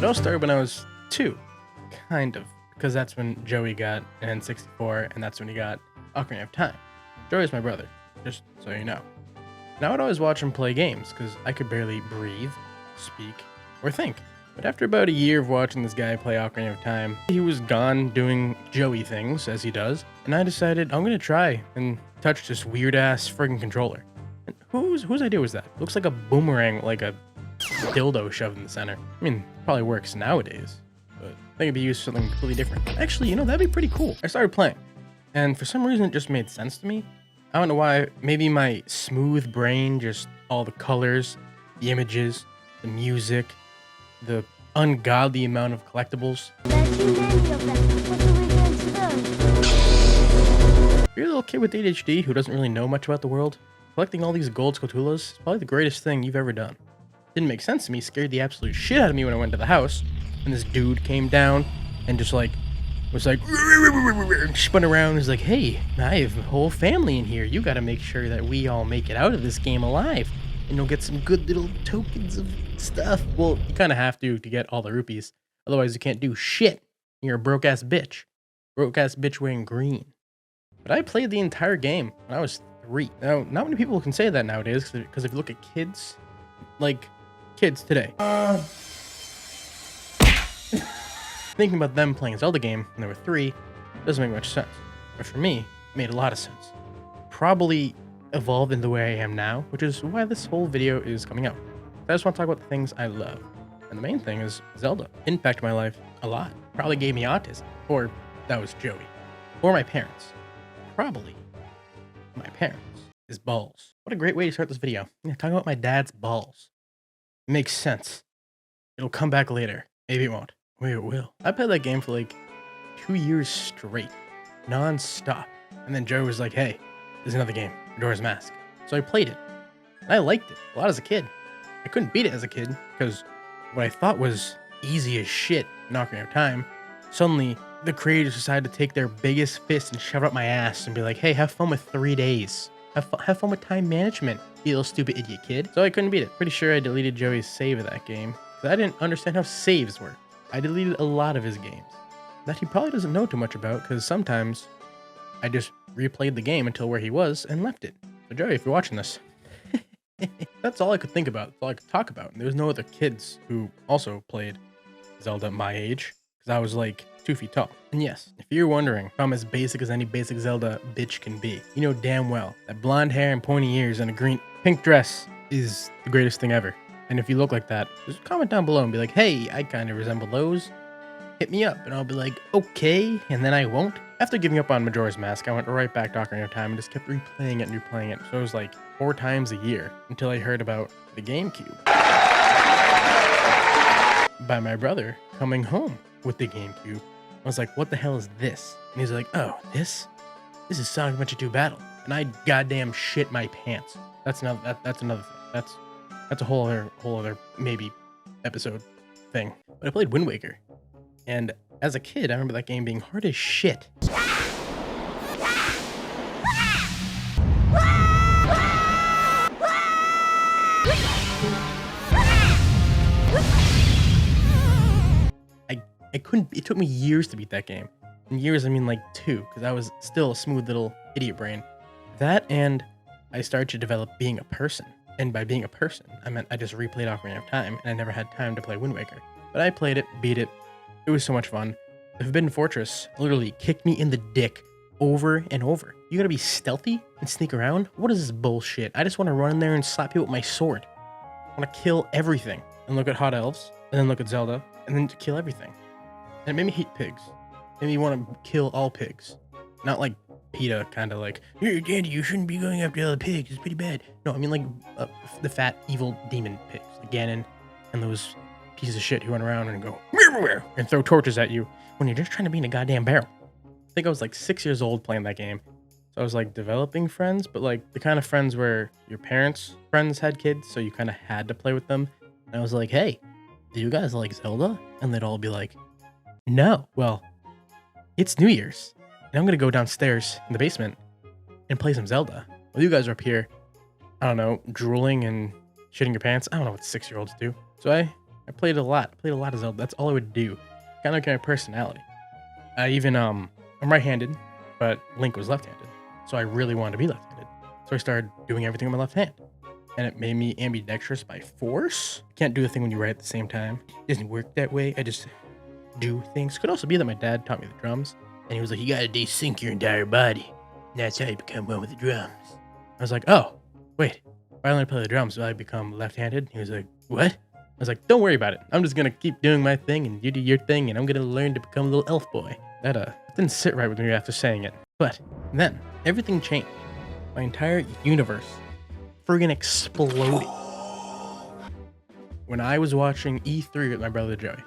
all started when I was 2, kind of, because that's when Joey got an N64, and that's when he got Ocarina of Time. Joey's my brother, just so you know. And I would always watch him play games, because I could barely breathe, speak, or think. But after about a year of watching this guy play Ocarina of Time, he was gone doing Joey things, as he does, and I decided I'm gonna try and touch this weird-ass friggin' controller. And whose idea was that? It looks like a boomerang, like a dildo shoved in the center. I mean, probably works nowadays, but I think it'd be used for something completely different. Actually, you know, that'd be pretty cool. I started playing, and for some reason it just made sense to me. I don't know why. Maybe my smooth brain, just all the colors, the images, the music, the ungodly amount of collectibles. If you're a little kid with ADHD who doesn't really know much about the world, collecting all these gold Skulltulas is probably the greatest thing you've ever done. Didn't make sense to me, scared the absolute shit out of me when I went to the house, and this dude came down and just like was like spun around and was like, hey, I have a whole family in here. You gotta make sure that we all make it out of this game alive, and you'll get some good little tokens of stuff. Well, you kind of have to get all the rupees, otherwise you can't do shit. You're a broke ass bitch wearing green. But I played the entire game when I was 3. Now, not many people can say that nowadays, because if you look at kids, like kids today, thinking about them playing a Zelda game when they were 3 doesn't make much sense. But for me, it made a lot of sense. Probably evolved in the way I am now, which is why this whole video is coming out. I just want to talk about the things I love. And the main thing is Zelda. Impacted my life a lot. Probably gave me autism. Or that was Joey. Or my parents. Probably my parents. His balls. What a great way to start this video. Yeah, talking about my dad's balls. It makes sense. It'll come back later. Maybe it won't. Maybe it will. I played that game for like 2 years straight. Non-stop. And then Joey was like, hey, there's another game. Majoras Mask. So I played it. And I liked it a lot as a kid. I couldn't beat it as a kid because what I thought was easy as shit in Ocarina of Time, suddenly the creators decided to take their biggest fist and shove it up my ass and be like, hey, have fun with 3 days. Have fun with time management, you little stupid idiot kid. So I couldn't beat it. Pretty sure I deleted Joey's save of that game because I didn't understand how saves work. I deleted a lot of his games that he probably doesn't know too much about because sometimes I just replayed the game until where he was and left it. So Joey, if you're watching this, that's all I could think about. That's all I could talk about. And there was no other kids who also played Zelda my age because I was like 2 feet tall. And yes, if you're wondering if I'm as basic as any basic Zelda bitch can be, you know damn well that blonde hair and pointy ears and a pink dress is the greatest thing ever. And if you look like that, just comment down below and be like, hey, I kind of resemble those. Hit me up and I'll be like, okay, and then I won't. After giving up on Majora's Mask, I went right back to Ocarina of Time and just kept replaying it and replaying it. So it was like 4 times a year until I heard about the GameCube by my brother coming home with the GameCube. I was like, what the hell is this? And he's like, oh, this is Sonic Adventure 2 Battle. And I goddamn shit my pants. That's another thing. That's a whole other maybe episode thing. But I played Wind Waker. And as a kid, I remember that game being hard as shit. I couldn't, it took me years to beat that game. In years, I mean like 2, because I was still a smooth little idiot brain. That, and I started to develop being a person. And by being a person, I meant I just replayed Ocarina of Time, and I never had time to play Wind Waker. But I played it, beat it. It was so much fun. The Forbidden Fortress literally kicked me in the dick over and over. You gotta be stealthy and sneak around? What is this bullshit? I just want to run in there and slap people with my sword. I want to kill everything. And look at Hot Elves, and then look at Zelda, and then kill everything. And it made me hate pigs. It made me want to kill all pigs. Not like PETA, kind of like, hey, Dandy, you shouldn't be going after other pigs. It's pretty bad. No, I mean like the fat, evil demon pigs. Like Ganon and those pieces of shit who run around and go and throw torches at you when you're just trying to be in a goddamn barrel. I think I was like 6 years old playing that game. So I was like developing friends, but like the kind of friends where your parents' friends had kids, so you kind of had to play with them. And I was like, hey, do you guys like Zelda? And they'd all be like, no. Well, it's New Year's, and I'm gonna go downstairs in the basement and play some Zelda. While you guys are up here, I don't know, drooling and shitting your pants. I don't know what 6-year-olds do. So I I played a lot. I played a lot of Zelda. That's all I would do. Kind of like my personality. I even, I'm right-handed, but Link was left-handed. So I really wanted to be left-handed. So I started doing everything with my left hand. And it made me ambidextrous by force. You can't do the thing when you write at the same time. It doesn't work that way. I just do things. Could also be that my dad taught me the drums. And he was like, you gotta desync your entire body. And that's how you become one with the drums. I was like, oh, wait. If I only play the drums, will I become left-handed? He was like, what? I was like, don't worry about it. I'm just gonna keep doing my thing and you do your thing and I'm gonna learn to become a little elf boy. That didn't sit right with me after saying it. But then, everything changed. My entire universe friggin' exploded. When I was watching E3 with my brother Joey,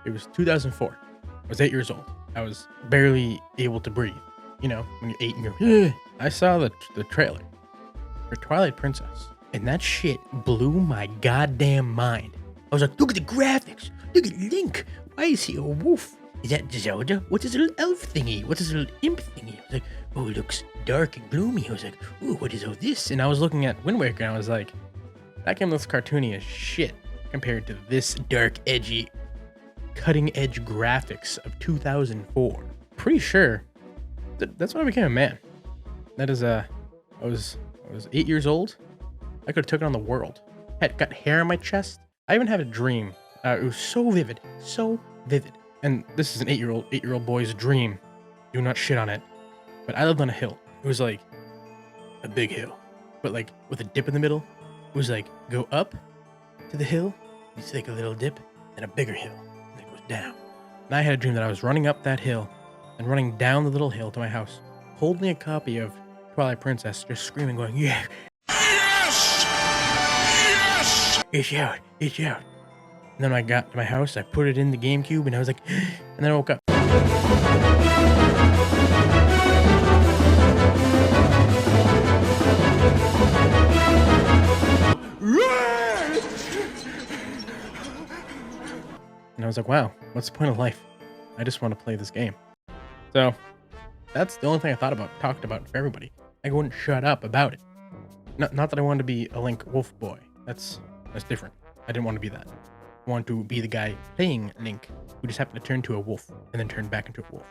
it was 2004. I was 8 years old. I was barely able to breathe. You know, when you're 8 and you're, ugh. I saw the trailer for Twilight Princess, and that shit blew my goddamn mind. I was like, look at the graphics. Look at Link. Why is he a wolf? Is that Zelda? What's his little elf thingy? What's his little imp thingy? I was like, oh, it looks dark and gloomy. I was like, ooh, what is all this? And I was looking at Wind Waker and I was like, that game looks cartoony as shit compared to this dark, edgy, cutting edge graphics of 2004. Pretty sure that's when I became a man. That is, I was 8 years old. I could have taken on the world. Had got hair on my chest. I even had a dream. It was so vivid, so vivid. And this is an 8-year-old boy's dream. Do not shit on it. But I lived on a hill. It was like a big hill, but like with a dip in the middle. It was like go up to the hill, you take a little dip, and a bigger hill, and it goes down. And I had a dream that I was running up that hill and running down the little hill to my house, holding a copy of Twilight Princess, just screaming, going, yeah, yes, yes, it's out, it's out. And then I got to my house, I put it in the GameCube, and I was like, and then I woke up. And I was like, wow, what's the point of life? I just want to play this game. So that's the only thing I talked about for everybody. I wouldn't shut up about it. Not that I wanted to be a Link wolf boy. That's different. I didn't want to be that. I wanted to be the guy playing Link who just happened to turn to a wolf and then turn back into a wolf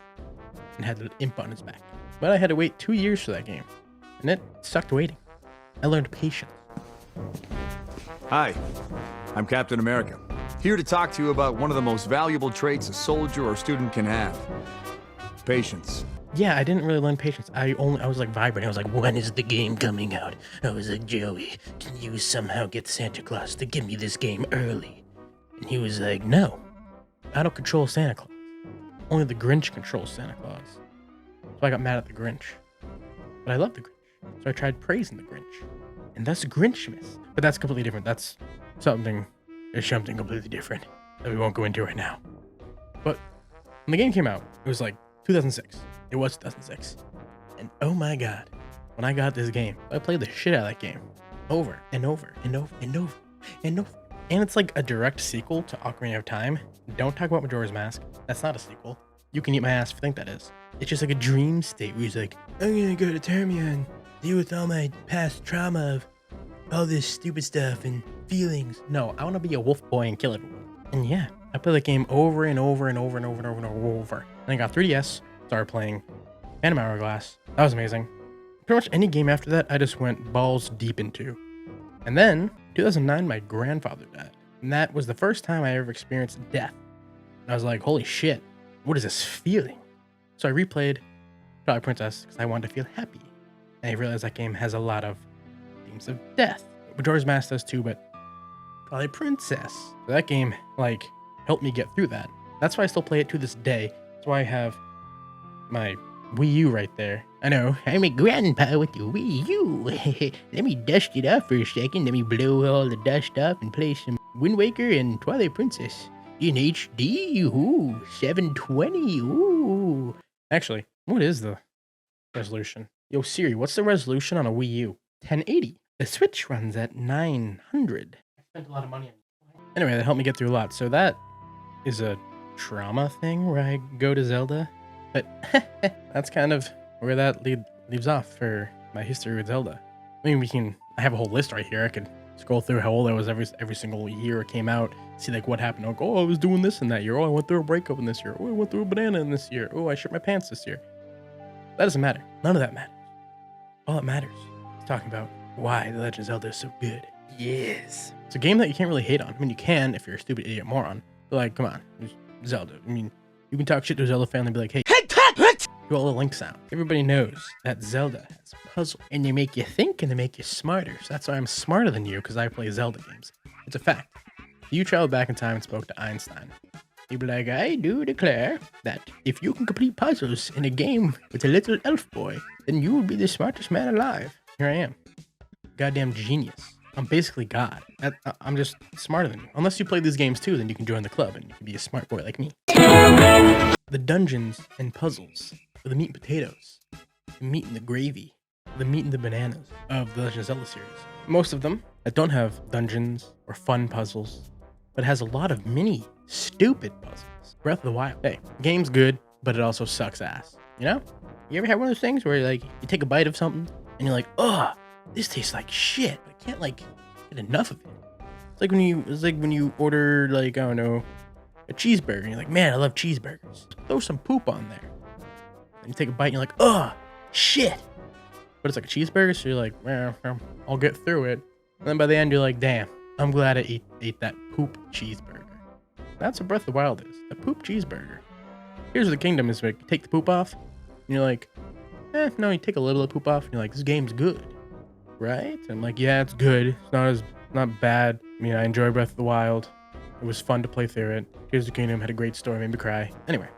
and had an imp on his back. But I had to wait 2 years for that game, and it sucked waiting. I learned patience. Hi, I'm Captain America, here to talk to you about one of the most valuable traits a soldier or student can have. Patience. Yeah, I didn't really learn patience. I was like vibrating. I was like, when is the game coming out? I was like, Joey, can you somehow get Santa Claus to give me this game early? And he was like, no, I don't control Santa Claus. Only the Grinch controls Santa Claus. So I got mad at the Grinch. But I love the Grinch. So I tried praising the Grinch. And that's Grinchmas. But that's completely different. That's something completely different that we won't go into right now. But when the game came out, it was like 2006. It was 2006. And oh my god, when I got this game, I played the shit out of that game. Over and over and over and over and over. And it's like a direct sequel to Ocarina of Time. Don't talk about Majora's Mask. That's not a sequel. You can eat my ass if you think that is. It's just like a dream state where he's like, I'm gonna go to Termia and deal with all my past trauma of all this stupid stuff and feelings. No, I want to be a wolf boy and kill everyone. And yeah, I played that game over and over and over and over and over and over. Then I got 3DS, started playing Phantom Hourglass. That was amazing. Pretty much any game after that, I just went balls deep into. And then, 2009, my grandfather died. And that was the first time I ever experienced death. And I was like, holy shit, what is this feeling? So I replayed Twilight Princess because I wanted to feel happy. And I realized that game has a lot of themes of death. Majora's Mask does too, but Twilight Princess. So that game, like, helped me get through that. That's why I still play it to this day. That's why I have my Wii U right there. I know, I'm a grandpa with the Wii U. Let me dust it off for a second. Let me blow all the dust off and play some Wind Waker and Twilight Princess in HD. Ooh, 720. Ooh. Actually, what is the resolution? Yo, Siri, what's the resolution on a Wii U? 1080. The Switch runs at 900. I spent a lot of money on it. Anyway, that helped me get through a lot. So that is a trauma thing where I go to Zelda. But that's kind of where that leaves off for my history with Zelda. I mean, I have a whole list right here. I could scroll through how old I was every single year it came out, see like what happened. I'll go, oh, I was doing this in that year. Oh, I went through a breakup in this year. Oh, I went through a banana in this year. Oh, I shit my pants this year. That doesn't matter. None of that matters. All that matters is talking about why The Legend of Zelda is so good. Yes. It's a game that you can't really hate on. I mean, you can if you're a stupid idiot moron. But like, come on, it's Zelda. I mean, you can talk shit to a Zelda fan and be like, hey, do all the Link sound. Everybody knows that Zelda has puzzle, and they make you think and they make you smarter. So that's why I'm smarter than you, because I play Zelda games. It's a fact. If you traveled back in time and spoke to Einstein, he'd be like, I do declare that if you can complete puzzles in a game with a little elf boy, then you will be the smartest man alive. Here I am. Goddamn genius. I'm basically God. I'm just smarter than you. Unless you play these games too, then you can join the club and you can be a smart boy like me. The dungeons and puzzles, the meat and potatoes, the meat and the gravy, the meat and the bananas of the Legend of Zelda series. Most of them that don't have dungeons or fun puzzles, but has a lot of mini stupid puzzles. Breath of the Wild. Hey, the game's good, but it also sucks ass. You know? You ever had one of those things where like you take a bite of something and you're like, ugh, this tastes like shit, but I can't like get enough of it. It's like when you order like, I don't know, a cheeseburger and you're like, man, I love cheeseburgers. Throw some poop on there. And you take a bite and you're like, ugh, shit. But it's like a cheeseburger, so you're like, well, I'll get through it. And then by the end you're like, damn, I'm glad I ate that poop cheeseburger. That's what Breath of the Wild is. The poop cheeseburger. Here's the Kingdom is like, you take the poop off, and you're like, no, you take a little of the poop off, and you're like, this game's good. Right? And I'm like, yeah, it's good. It's not bad. I mean, I enjoy Breath of the Wild. It was fun to play through it. Here's the Kingdom had a great story, made me cry. Anyway,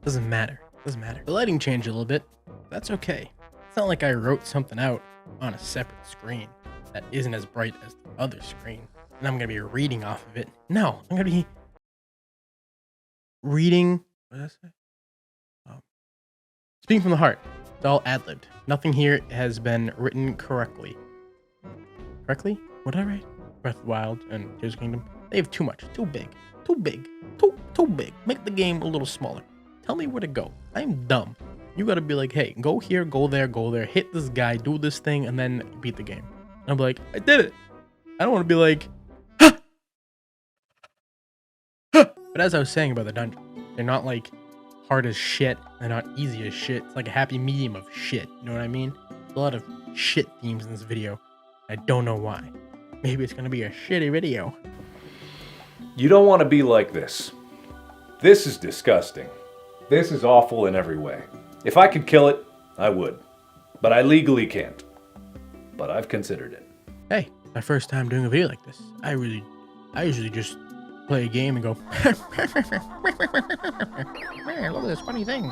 doesn't matter. Doesn't matter. The lighting changed a little bit. That's okay. It's not like I wrote something out on a separate screen that isn't as bright as the other screen, and I'm gonna be reading off of it. No, I'm gonna be reading. What did I say? Speaking from the heart. It's all ad-libbed. Nothing here has been written correctly. Correctly? What did I write? Breath of the Wild and Tears of the Kingdom. They have too much. Too big. Too big. Too big. Make the game a little smaller. Tell me where to go. I'm dumb. You gotta be like, hey, go here, go there, hit this guy, do this thing, and then beat the game. And I'm like, I did it. I don't want to be like, huh! Huh! But as I was saying about the dungeon, they're not like hard as shit. They're not easy as shit. It's like a happy medium of shit. You know what I mean? There's a lot of shit themes in this video. I don't know why. Maybe it's gonna be a shitty video. You don't want to be like this. This is disgusting. This is awful in every way. If I could kill it, I would. But I legally can't. But I've considered it. Hey, my first time doing a video like this. I usually just play a game and go, man, look at this funny thing.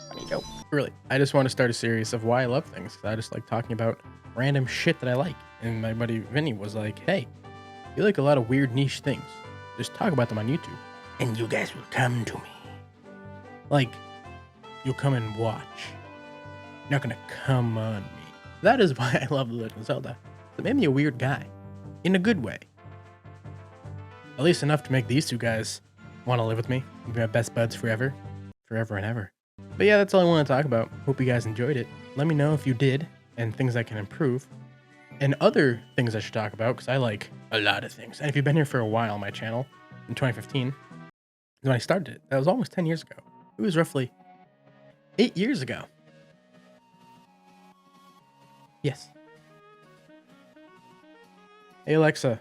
Funny joke. Really, I just want to start a series of why I love things. I just like talking about random shit that I like. And my buddy Vinny was like, hey, you like a lot of weird niche things. Just talk about them on YouTube. And you guys will come to me. Like, you'll come and watch. You're not gonna come on me. That is why I love The Legend of Zelda. It made me a weird guy. In a good way. At least enough to make these two guys want to live with me. We'll be my best buds forever. Forever and ever. But yeah, that's all I want to talk about. Hope you guys enjoyed it. Let me know if you did, and things I can improve. And other things I should talk about, because I like a lot of things. And if you've been here for a while on my channel, in 2015, when I started it, that was almost 10 years ago. It was roughly 8 years ago. Yes. Hey Alexa,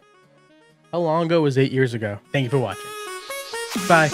how long ago was 8 years ago? Thank you for watching. Bye.